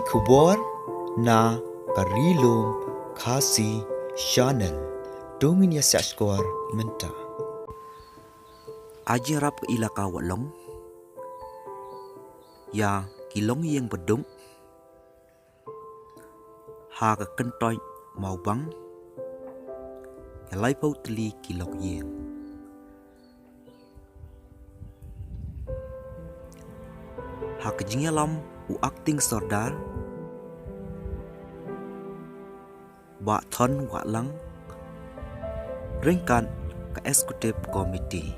kubor na karilom khasi channel dongin ya saskor menta Ajarap ilaka walong ya kilong yang bedung ha ka kentoy mau bang ya lai pau tli kilong yang ha ka jingalam u acting sordar ba thon wa lang ringkan ke executive committee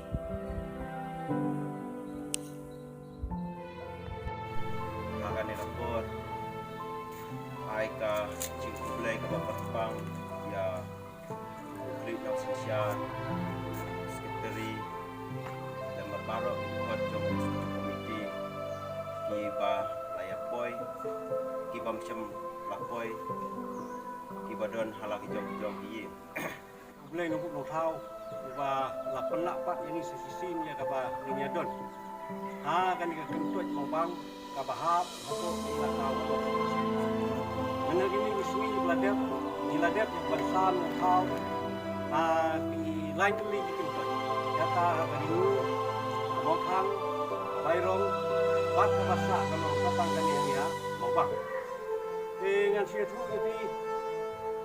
makan rapor ai ka cingkulai ka bapang ya klik nak sisian sekretari dan berbaro ikut job komiti ki ba layapoi ki ba macam lapoi ki ba don halak job ye Boleh nombor notau ba la penak pat yang sisisin ya kaba ni don ha kan ka kentut mau bang ka bahap untuk ila kau mana ini wismi ladap yang bersam notau di lain kali kentut kata hari ini mau kang bayrong pat ka basa kalau kapang kan ya mau bang dengan sia tu jadi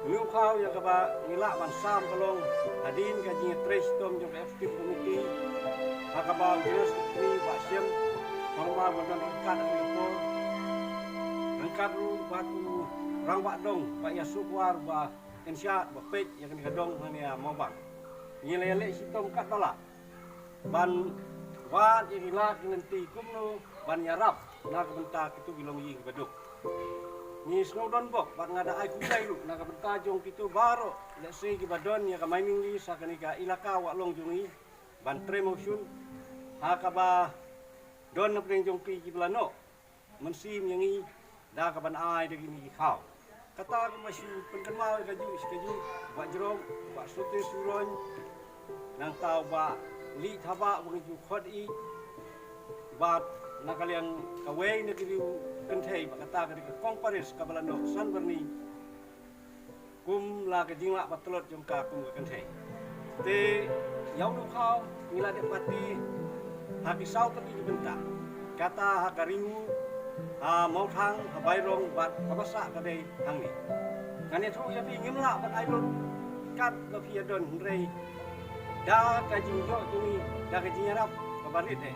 Lu kau ya kaba nila mansam kalong adin kaji tres tom jong executive committee akaba jelas ni basyam norma badan ikan itu angkat lu batu rang bak dong pak ya sukwar ba insya ba pek yang ni kadong mania mau bang ni lele sitom kat bala ban wa inilah nanti kumno ban yarap na kebentak itu bilong yi baduk ni snowdon bok bat ngada ai kulai lu na ka bentajong pitu baro let's say ki badon ya ka mining li sa kanika ilaka wa long jungi ban promotion ha ka ba don na pring jong pi ki blano mensim yang i da ka ban ai de ni khao kata ka masyu penkenmal ka ju skaju ba jerong ba sute suron nang tau ba li thaba bang ju khod i ba na kalian kawai na ki kenthei bakata ka ka compares ka balano san berni kum la ka jingla patlot jong ka kum ka kenthei te yau du khao ngila de pati ha ki sau ta ki benta kata ha karingu ha mau thang ha bairong bat ka basa ka dei hang ni ngane thu ya pi ngimla ban ai don kat ba fi don rei da ka jingjo tuni da ka jinyarap ka barit de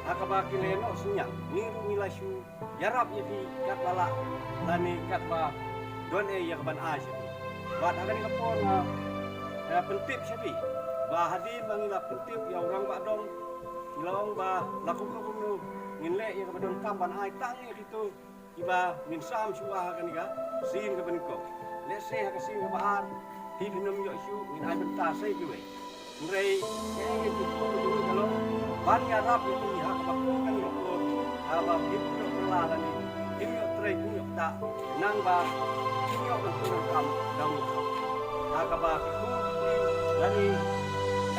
akaba kileno sunya niru milasyu yarap yafi kat bala lani kat ba don ya kaban aja bat akan kapon pentip sabi ba hadir bangila pentip ya orang ba dong ilong ba laku kuno nginle ya kabadon kamban ai tang itu iba min sam suwa kan ga sin ka benko let's say ka sin ka bahan hidinum yo syu min ai benta sai juwe ngrei ya itu kalau ban yarap itu ya kapakun kan yo aba hidup pelala ni hidup trei punya ta nang ba hidup betul kam dang akaba ku lani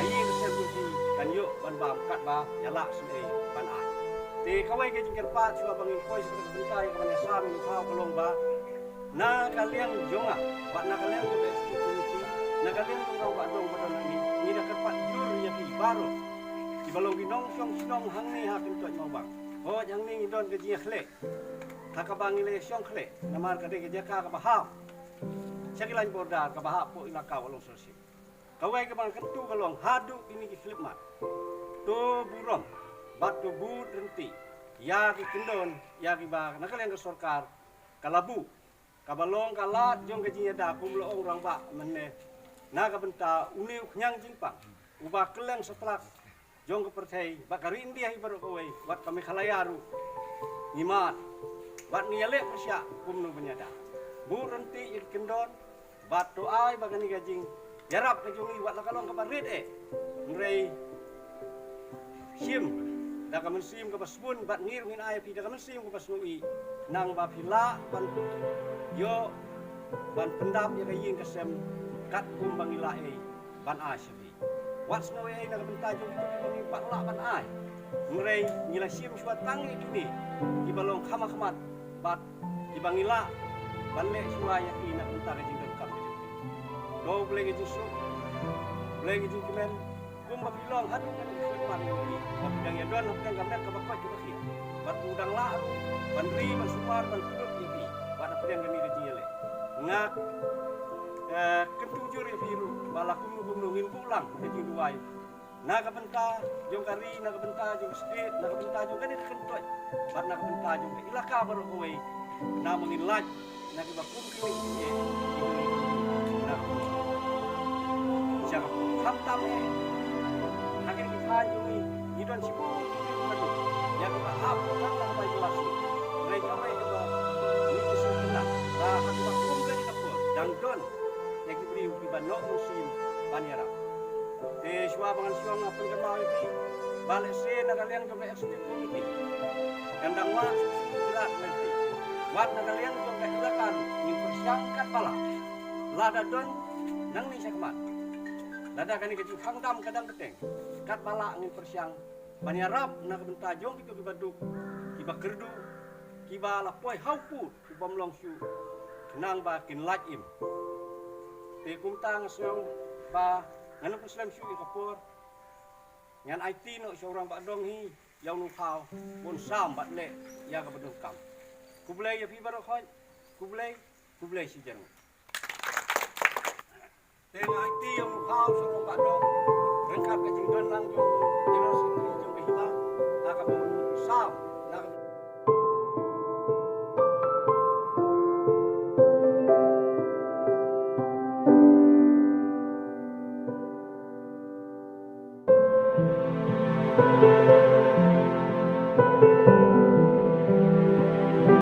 ayin sebuti kan yo ban ba kat ba yala sunai ban ai te kawai ke jingkar pa chua bangin koi seperti bentai ka ban sam ni khau kolong ba na kalian jonga ba na kalian ke institusi na kalian ko ba dong ba ni da kapat jur ya pi baro di balong ginong syong hang ni ha kentut mau bang oh yang ni don ke jia khle hakabang ile syong khle namar ka de ke jaka ka bahap sakilan borda ka bahap po ilaka walong sosi kawai ke bang kentu kalong hadu ini ki flip mat to burom bat to bu renti ya ki kendon ya ki bang nakalian ke sorkar kalabu kabalong kalat jong ke jia da kum lo orang ba menne na ka benta uniu nyang jingpang uba keleng setelah jong ke percaya bakari India baru kowe wat kami khalayaru ngimat bat niale persya kumnu benyada bu renti ik kendon bat doai bagani gajing jarap ke jungi wat lakalong ke barit ngrei sim da ka mensim ke basbun bat ngir min ai pi da ka mensim ke basnui nang ba pila ban yo ban pendap ya kayin kesem kat kum bangila ban asyabi What's no way na bentajong itu kami pakla ban ai. Ngrei ngila sim suat tangi kini. Ibalong kama-kamat bat ibangila banle suaya ina antara jingga kam jadi do boleh gitu boleh gitu kimen kumba bilong hadu kan firman ini yang ya don yang gambar ka bakot juga sih bat udang la bandri ban sumar ban kudut ini bat apa yang gani di le ngak ketujur ya biru balaku ngumungin pulang jadi duai naga benta jong kari naga benta jong sedit naga benta jong kan itu kentut bat naga benta jong ilaka baru kowe na mangin laj naga bakum kini ye na jangan hantam akhir kita jong ni don sibu madu yang kita apa kan tak baik kelas mereka mereka ini kesulitan lah aku bakum kan kapur dan don yang diberi banok musim banyara Shua bangan siwang nga penggemar itu balik se nagalian juga eksekutif itu kandang wa surat nanti wat nagalian juga ilakan yang persiangkat pala lada don nang ni sekmat lada kani keju hangdam kadang keteng kat pala ngin persiang banyarap na kebentajong itu kibaduk kiba kerdu kiba lapoi haupu kiba mlong su kenang ba kin lajim te kumtang siang ba nganu Islam syuk kapur ngan IT no seorang bak dong hi yang nu khao pun sam bat le ya ka bedung kam ku boleh ya pi baro khoi ku boleh si jang teng IT yang nu khao seorang bak dong rengkap ka jingdan lang jong jero sini jong hiba ka pun sam